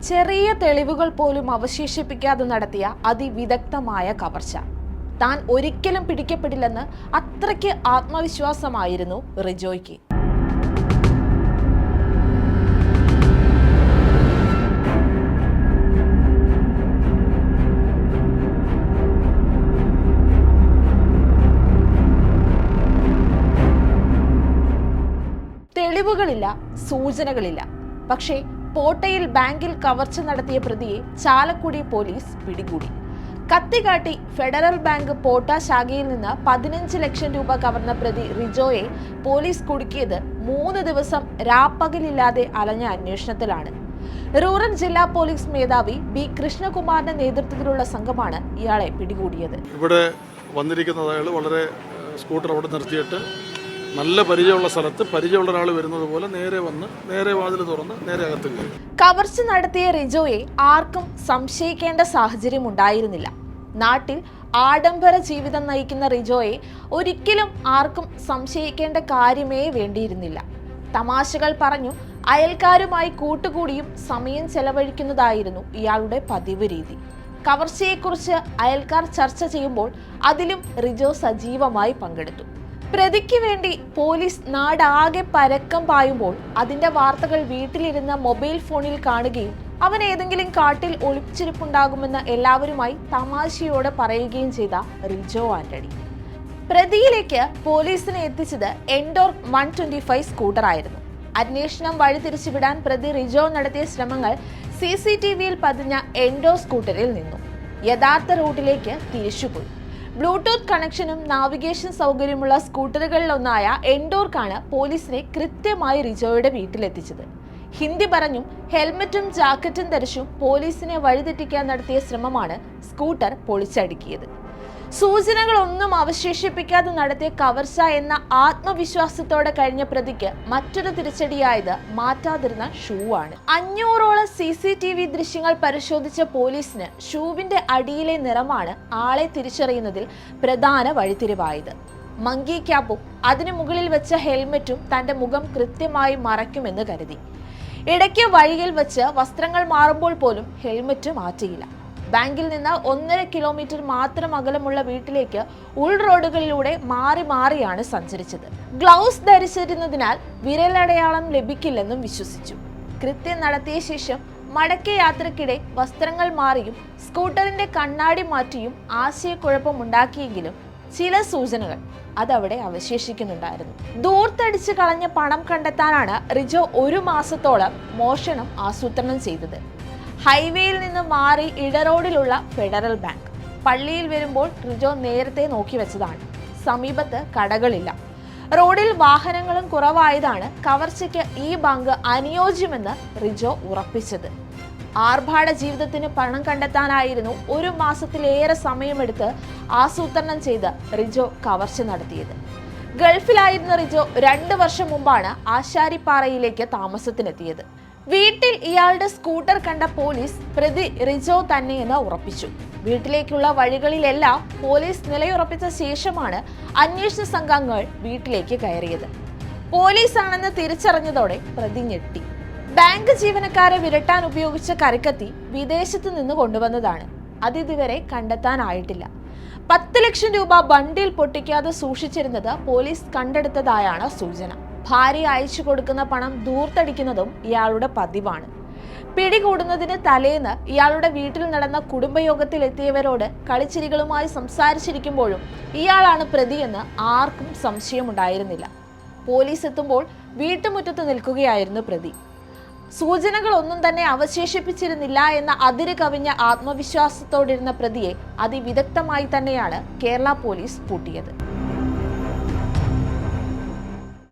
ചെറിയ തെളിവുകൾ പോലും അവശേഷിപ്പിക്കാതെ നടത്തിയ അതിവിദഗ്ധമായ കവർച്ച. താൻ ഒരിക്കലും പിടിക്കപ്പെടില്ലെന്ന് അത്രയ്ക്ക് ആത്മവിശ്വാസമായിരുന്നു റിജോയ്ക്ക്. തെളിവുകളില്ല, സൂചനകളില്ല. പക്ഷേ പോട്ടയിൽ ബാങ്കിൽ കവർച്ച നടത്തിയ പ്രതിയെ ചാലക്കുടി പോലീസ് പിടികൂടി. കത്തികാട്ടി ഫെഡറൽ ബാങ്ക് പോട്ട ശാഖയിൽ നിന്ന് 15 ലക്ഷം രൂപ കവർന്ന പ്രതി റിജോയെ പോലീസ് കുടുക്കിയത് 3 ദിവസം രാപ്പകലില്ലാതെ അലഞ്ഞ അന്വേഷണത്തിലാണ്. റൂറൽ ജില്ലാ പോലീസ് മേധാവി ബി കൃഷ്ണകുമാറിന്റെ നേതൃത്വത്തിലുള്ള സംഘമാണ് ഇയാളെ പിടികൂടിയത്. ഇവിടെ വന്നിരിക്കുന്നത് വളരെ സ്കൂട്ടർ അവിടെ നിർത്തിയിട്ട് നല്ല പരിചയമുള്ള സ്ഥലത്ത് പരിചയമുള്ള ഒരാൾ വരുന്നത് പോലെ നേരെ വാതിൽ തുറന്ന് നേരെ അകത്ത് കയറി. കവർച്ച നടത്തിയ റിജോയെ ആർക്കും സംശയിക്കേണ്ട സാഹചര്യം ഉണ്ടായിരുന്നില്ല. നാട്ടിൽ ആഡംബര ജീവിതം നയിക്കുന്ന റിജോയെ ഒരിക്കലും ആർക്കും സംശയിക്കേണ്ട കാര്യമേ വേണ്ടിയിരുന്നില്ല. തമാശകൾ പറഞ്ഞു അയൽക്കാരുമായി കൂട്ടുകൂടിയും സമയം ചെലവഴിക്കുന്നതായിരുന്നു ഇയാളുടെ പതിവ് രീതി. കവർച്ചയെക്കുറിച്ച് അയൽക്കാർ ചർച്ച ചെയ്യുമ്പോൾ അതിലും റിജോ സജീവമായി പങ്കെടുത്തു. പ്രതിക്ക് വേണ്ടി പോലീസ് നാടാകെ പരക്കം പായുമ്പോൾ അതിന്റെ വാർത്തകൾ വീട്ടിലിരുന്ന മൊബൈൽ ഫോണിൽ കാണുകയും അവൻ ഏതെങ്കിലും കാട്ടിൽ ഒളിച്ചിരിപ്പുണ്ടാകുമെന്ന് എല്ലാവരുമായി തമാശയോടെ പറയുകയും ചെയ്ത റിജോ ആന്റണി പ്രതിയിലേക്ക് പോലീസിനെ എത്തിച്ചത് എൻഡോർ 125 സ്കൂട്ടറായിരുന്നു. അന്വേഷണം വഴിതിരിച്ചുവിടാൻ പ്രതി റിജോ നടത്തിയ ശ്രമങ്ങൾ CCTVയിൽ പതിഞ്ഞ എൻഡോർ സ്കൂട്ടറിൽ നിന്നു യഥാർത്ഥ റൂട്ടിലേക്ക് തിരിച്ചുപോയി. ബ്ലൂടൂത്ത് കണക്ഷനും നാവിഗേഷൻ സൗകര്യമുള്ള സ്കൂട്ടറുകളിലൊന്നായ എൻഡോർക്കാണ് പോലീസിനെ കൃത്യമായി റിജോയുടെ വീട്ടിലെത്തിച്ചത്. ഹിന്ദി പറഞ്ഞും ഹെൽമറ്റും ജാക്കറ്റും ധരിച്ചും പോലീസിനെ വഴിതെറ്റിക്കാൻ നടത്തിയ ശ്രമമാണ് സ്കൂട്ടർ പൊളിച്ചടുക്കിയത്. സൂചനകളൊന്നും അവശേഷിപ്പിക്കാതെ നടത്തിയ കവർച്ച എന്ന ആത്മവിശ്വാസത്തോടെ കഴിഞ്ഞ പ്രതിക്ക് മറ്റൊരു തിരിച്ചടിയായത് മാറ്റാതിരുന്ന ഷൂ ആണ്. 500ഓളം CCTV ദൃശ്യങ്ങൾ പരിശോധിച്ച പോലീസിന് ഷൂവിന്റെ അടിയിലെ നിറമാണ് ആളെ തിരിച്ചറിയുന്നതിൽ പ്രധാന വഴിത്തിരിവായത്. മങ്കി ക്യാപ്പും അതിനു മുകളിൽ വെച്ച ഹെൽമറ്റും തന്റെ മുഖം കൃത്യമായി മറയ്ക്കുമെന്ന് കരുതി. ഇടയ്ക്ക് വഴിയിൽ വെച്ച് വസ്ത്രങ്ങൾ മാറുമ്പോൾ പോലും ഹെൽമറ്റ് മാറ്റിയില്ല. ബാങ്കിൽ നിന്ന് 1.5 കിലോമീറ്റർ മാത്രം അകലമുള്ള വീട്ടിലേക്ക് ഉൾറോഡുകളിലൂടെ മാറിയാണ് സഞ്ചരിച്ചത്. ഗ്ലൗസ് ധരിച്ചിരുന്നതിനാൽ വിരലടയാളം ലഭിക്കില്ലെന്നും വിശ്വസിച്ചു. കൃത്യം നടത്തിയ ശേഷം മടക്കിയ യാത്രക്കിടെ വസ്ത്രങ്ങൾ മാറിയും സ്കൂട്ടറിന്റെ കണ്ണാടി മാറ്റിയും ആശയക്കുഴപ്പമുണ്ടാക്കിയെങ്കിലും ചില സൂചനകൾ അതവിടെ അവശേഷിക്കുന്നുണ്ടായിരുന്നു. ദൂർത്തടിച്ച് കളഞ്ഞ പണം കണ്ടെത്താനാണ് റിജോ 1 മാസത്തോളം മോഷണം ആസൂത്രണം ചെയ്തത്. ഹൈവേയിൽ നിന്ന് മാറി ഇടറോഡിലുള്ള ഫെഡറൽ ബാങ്ക്. പള്ളിയിൽ വരുമ്പോൾ റിജോ നേരത്തെ നോക്കി വെച്ചതാണ്. സമീപത്ത് കടകളില്ല. റോഡിൽ വാഹനങ്ങളും കുറവായതാണ് കവർച്ചയ്ക്ക് ഈ ബാങ്ക് അനുയോജ്യമെന്ന് റിജോ ഉറപ്പിച്ചത്. ആർഭാട ജീവിതത്തിന് പണം കണ്ടെത്താനായിരുന്നു 1 മാസത്തിലേറെ സമയമെടുത്ത് ആസൂത്രണം ചെയ്ത് റിജോ കവർച്ച നടത്തിയത്. ഗൾഫിലായിരുന്ന റിജോ 2 വർഷം മുമ്പാണ് ആശാരിപ്പാറയിലേക്ക് താമസത്തിനെത്തിയത്. വീട്ടിൽ ഇയാളുടെ സ്കൂട്ടർ കണ്ട പോലീസ് പ്രതി റിജോ തന്നെയെന്ന് ഉറപ്പിച്ചു. വീട്ടിലേക്കുള്ള വഴികളിലെല്ലാം പോലീസ് നിലയുറപ്പിച്ച ശേഷമാണ് അന്വേഷണ സംഘങ്ങൾ വീട്ടിലേക്ക് കയറിയത്. പോലീസാണെന്ന് തിരിച്ചറിഞ്ഞതോടെ പ്രതി ഞെട്ടി. ബാങ്ക് ജീവനക്കാരെ വിരട്ടാൻ ഉപയോഗിച്ച കരിക്കത്തി വിദേശത്ത് നിന്ന് കൊണ്ടുവന്നതാണ്. അതിതുവരെ കണ്ടെത്താനായിട്ടില്ല. 10 ലക്ഷം രൂപ ബണ്ടിൽ പൊട്ടിക്കാതെ സൂക്ഷിച്ചിരുന്നത് പോലീസ് കണ്ടെടുത്തതായാണ് സൂചന. ഭാര്യ അയച്ചു കൊടുക്കുന്ന പണം ദൂർത്തടിക്കുന്നതും ഇയാളുടെ പതിവാണ്. പിടികൂടുന്നതിന് തലേന്ന് ഇയാളുടെ വീട്ടിൽ നടന്ന കുടുംബയോഗത്തിൽ എത്തിയവരോട് കളിച്ചിരികളുമായി സംസാരിച്ചിരിക്കുമ്പോഴും ഇയാളാണ് പ്രതിയെന്ന് ആർക്കും സംശയമുണ്ടായിരുന്നില്ല. പോലീസ് എത്തുമ്പോൾ വീട്ടുമുറ്റത്ത് നിൽക്കുകയായിരുന്നു പ്രതി. സൂചനകളൊന്നും തന്നെ അവശേഷിപ്പിച്ചിരുന്നില്ല എന്ന അതിര് കവിഞ്ഞ ആത്മവിശ്വാസത്തോടിരുന്ന പ്രതിയെ അതിവിദഗ്ധമായി തന്നെയാണ് കേരള പോലീസ് പൂട്ടിയത്.